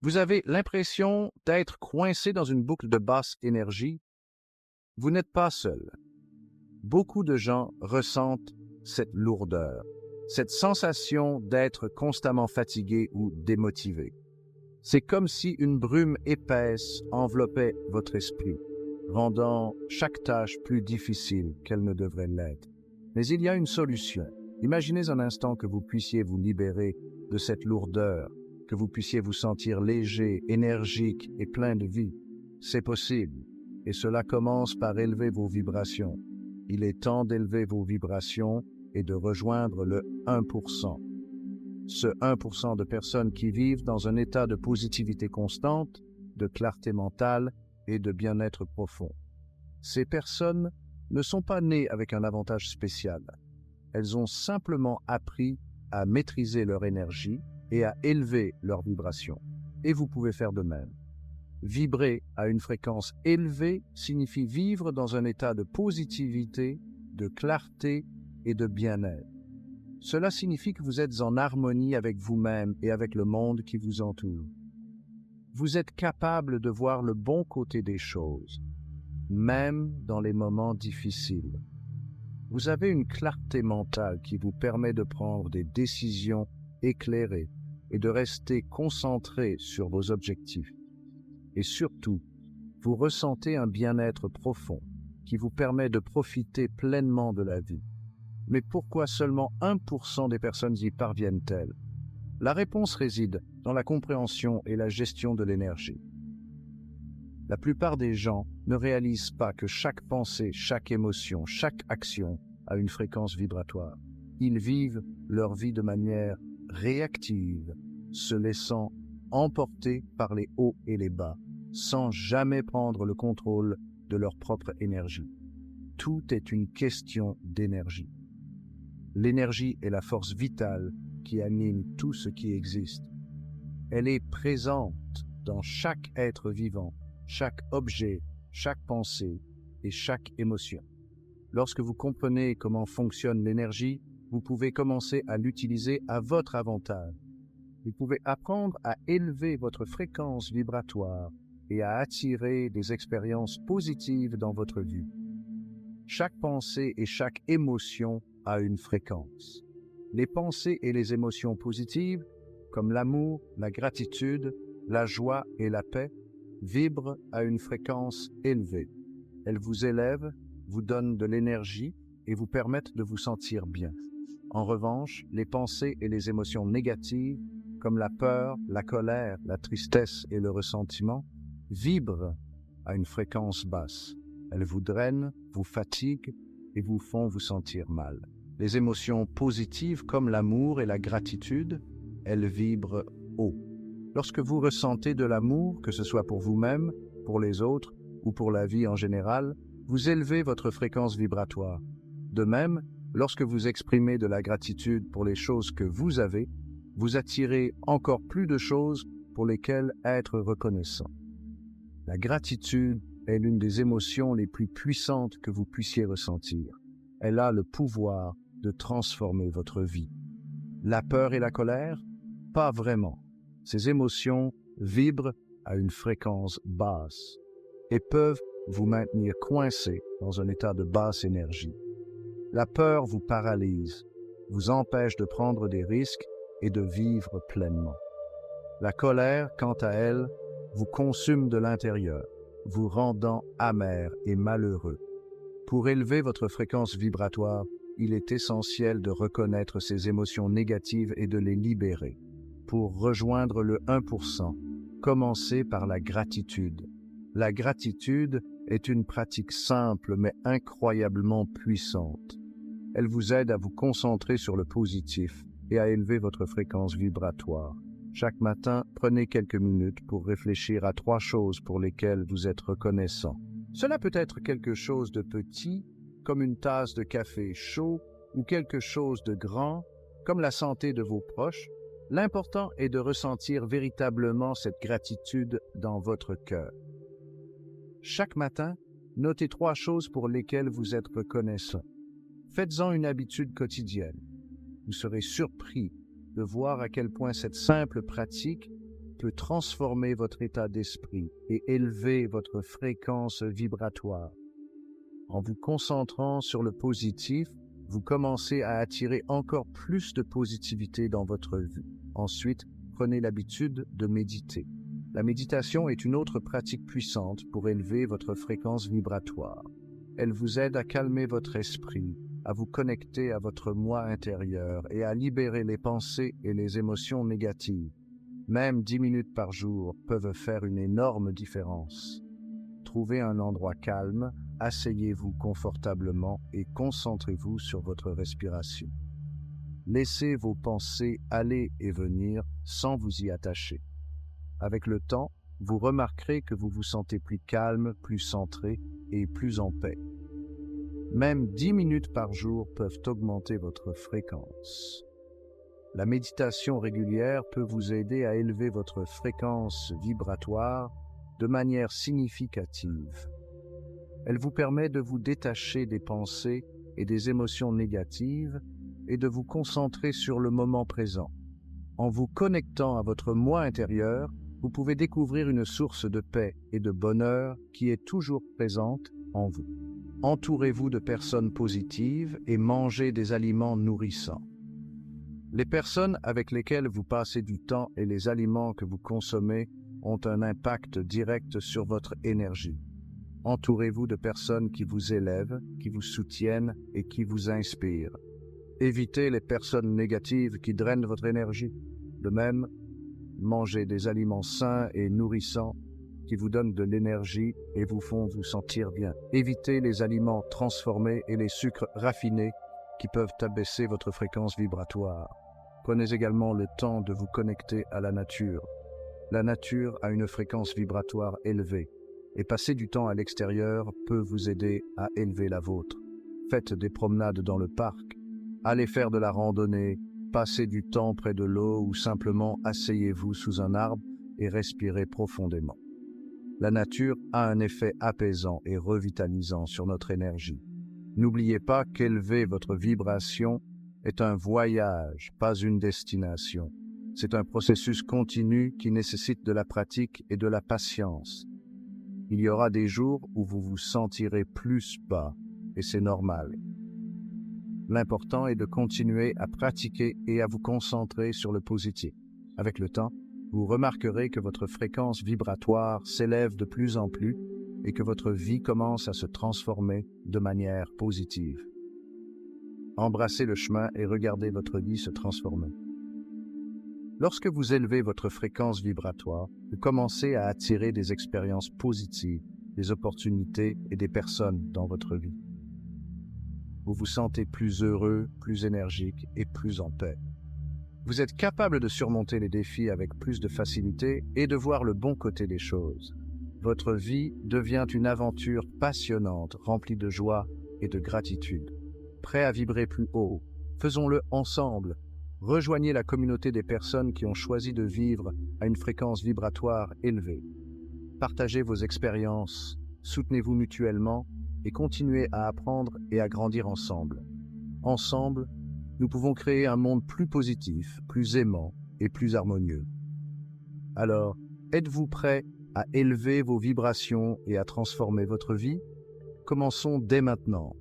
Vous avez l'impression d'être coincé dans une boucle de basse énergie. Vous n'êtes pas seul. Beaucoup de gens ressentent cette lourdeur, cette sensation d'être constamment fatigué ou démotivé. C'est comme si une brume épaisse enveloppait votre esprit, rendant chaque tâche plus difficile qu'elle ne devrait l'être. Mais il y a une solution. Imaginez un instant que vous puissiez vous libérer de cette lourdeur, que vous puissiez vous sentir léger, énergique et plein de vie. C'est possible, et cela commence par élever vos vibrations. Il est temps d'élever vos vibrations et de rejoindre le 1%. Ce 1% de personnes qui vivent dans un état de positivité constante, de clarté mentale et de bien-être profond. Ces personnes ne sont pas nées avec un avantage spécial. Elles ont simplement appris à maîtriser leur énergie et à élever leur vibration. Et vous pouvez faire de même. Vibrer à une fréquence élevée signifie vivre dans un état de positivité, de clarté et de bien-être. Cela signifie que vous êtes en harmonie avec vous-même et avec le monde qui vous entoure. Vous êtes capable de voir le bon côté des choses, même dans les moments difficiles. Vous avez une clarté mentale qui vous permet de prendre des décisions éclairées et de rester concentré sur vos objectifs. Et surtout, vous ressentez un bien-être profond qui vous permet de profiter pleinement de la vie. Mais pourquoi seulement 1% des personnes y parviennent-elles? La réponse réside dans la compréhension et la gestion de l'énergie. La plupart des gens ne réalisent pas que chaque pensée, chaque émotion, chaque action a une fréquence vibratoire. Ils vivent leur vie de manière réactive, se laissant emporter par les hauts et les bas, sans jamais prendre le contrôle de leur propre énergie. Tout est une question d'énergie. L'énergie est la force vitale qui anime tout ce qui existe. Elle est présente dans chaque être vivant, chaque objet, chaque pensée et chaque émotion. Lorsque vous comprenez comment fonctionne l'énergie, vous pouvez commencer à l'utiliser à votre avantage. Vous pouvez apprendre à élever votre fréquence vibratoire et à attirer des expériences positives dans votre vie. Chaque pensée et chaque émotion a une fréquence. Les pensées et les émotions positives, comme l'amour, la gratitude, la joie et la paix, vibrent à une fréquence élevée. Elles vous élèvent, vous donnent de l'énergie et vous permettent de vous sentir bien. En revanche, les pensées et les émotions négatives, comme la peur, la colère, la tristesse et le ressentiment, vibrent à une fréquence basse. Elles vous drainent, vous fatiguent et vous font vous sentir mal. Les émotions positives comme l'amour et la gratitude, elles vibrent haut. Lorsque vous ressentez de l'amour, que ce soit pour vous-même, pour les autres ou pour la vie en général, vous élevez votre fréquence vibratoire. De même, lorsque vous exprimez de la gratitude pour les choses que vous avez, vous attirez encore plus de choses pour lesquelles être reconnaissant. La gratitude est l'une des émotions les plus puissantes que vous puissiez ressentir. Elle a le pouvoir de transformer votre vie. La peur et la colère? Pas vraiment. Ces émotions vibrent à une fréquence basse et peuvent vous maintenir coincé dans un état de basse énergie. La peur vous paralyse, vous empêche de prendre des risques et de vivre pleinement. La colère, quant à elle, vous consume de l'intérieur, vous rendant amer et malheureux. Pour élever votre fréquence vibratoire, il est essentiel de reconnaître ces émotions négatives et de les libérer. Pour rejoindre le 1%, commencez par la gratitude. La gratitude est une pratique simple mais incroyablement puissante. Elle vous aide à vous concentrer sur le positif et à élever votre fréquence vibratoire. Chaque matin, prenez quelques minutes pour réfléchir à 3 choses pour lesquelles vous êtes reconnaissant. Cela peut être quelque chose de petit, comme une tasse de café chaud, ou quelque chose de grand, comme la santé de vos proches. L'important est de ressentir véritablement cette gratitude dans votre cœur. Chaque matin, notez 3 choses pour lesquelles vous êtes reconnaissant. Faites-en une habitude quotidienne. Vous serez surpris de voir à quel point cette simple pratique peut transformer votre état d'esprit et élever votre fréquence vibratoire. En vous concentrant sur le positif, vous commencez à attirer encore plus de positivité dans votre vie. Ensuite, prenez l'habitude de méditer. La méditation est une autre pratique puissante pour élever votre fréquence vibratoire. Elle vous aide à calmer votre esprit, à vous connecter à votre moi intérieur et à libérer les pensées et les émotions négatives. Même 10 minutes par jour peuvent faire une énorme différence. Trouvez un endroit calme, asseyez-vous confortablement et concentrez-vous sur votre respiration. Laissez vos pensées aller et venir sans vous y attacher. Avec le temps, vous remarquerez que vous vous sentez plus calme, plus centré et plus en paix. Même 10 minutes par jour peuvent augmenter votre fréquence. La méditation régulière peut vous aider à élever votre fréquence vibratoire de manière significative. Elle vous permet de vous détacher des pensées et des émotions négatives et de vous concentrer sur le moment présent. En vous connectant à votre moi intérieur, vous pouvez découvrir une source de paix et de bonheur qui est toujours présente en vous. Entourez-vous de personnes positives et mangez des aliments nourrissants. Les personnes avec lesquelles vous passez du temps et les aliments que vous consommez ont un impact direct sur votre énergie. Entourez-vous de personnes qui vous élèvent, qui vous soutiennent et qui vous inspirent. Évitez les personnes négatives qui drainent votre énergie. De même, mangez des aliments sains et nourrissants qui vous donnent de l'énergie et vous font vous sentir bien. Évitez les aliments transformés et les sucres raffinés qui peuvent abaisser votre fréquence vibratoire. Prenez également le temps de vous connecter à la nature. La nature a une fréquence vibratoire élevée et passer du temps à l'extérieur peut vous aider à élever la vôtre. Faites des promenades dans le parc, allez faire de la randonnée, passez du temps près de l'eau ou simplement asseyez-vous sous un arbre et respirez profondément. La nature a un effet apaisant et revitalisant sur notre énergie. N'oubliez pas qu'élever votre vibration est un voyage, pas une destination. C'est un processus continu qui nécessite de la pratique et de la patience. Il y aura des jours où vous vous sentirez plus bas, et c'est normal. L'important est de continuer à pratiquer et à vous concentrer sur le positif. Avec le temps, vous remarquerez que votre fréquence vibratoire s'élève de plus en plus et que votre vie commence à se transformer de manière positive. Embrassez le chemin et regardez votre vie se transformer. Lorsque vous élevez votre fréquence vibratoire, vous commencez à attirer des expériences positives, des opportunités et des personnes dans votre vie. Vous vous sentez plus heureux, plus énergique et plus en paix. Vous êtes capable de surmonter les défis avec plus de facilité et de voir le bon côté des choses. Votre vie devient une aventure passionnante, remplie de joie et de gratitude. Prêt à vibrer plus haut, faisons-le ensemble. Rejoignez la communauté des personnes qui ont choisi de vivre à une fréquence vibratoire élevée. Partagez vos expériences, soutenez-vous mutuellement et continuez à apprendre et à grandir ensemble. Ensemble, nous pouvons créer un monde plus positif, plus aimant et plus harmonieux. Alors, êtes-vous prêt à élever vos vibrations et à transformer votre vie? Commençons dès maintenant.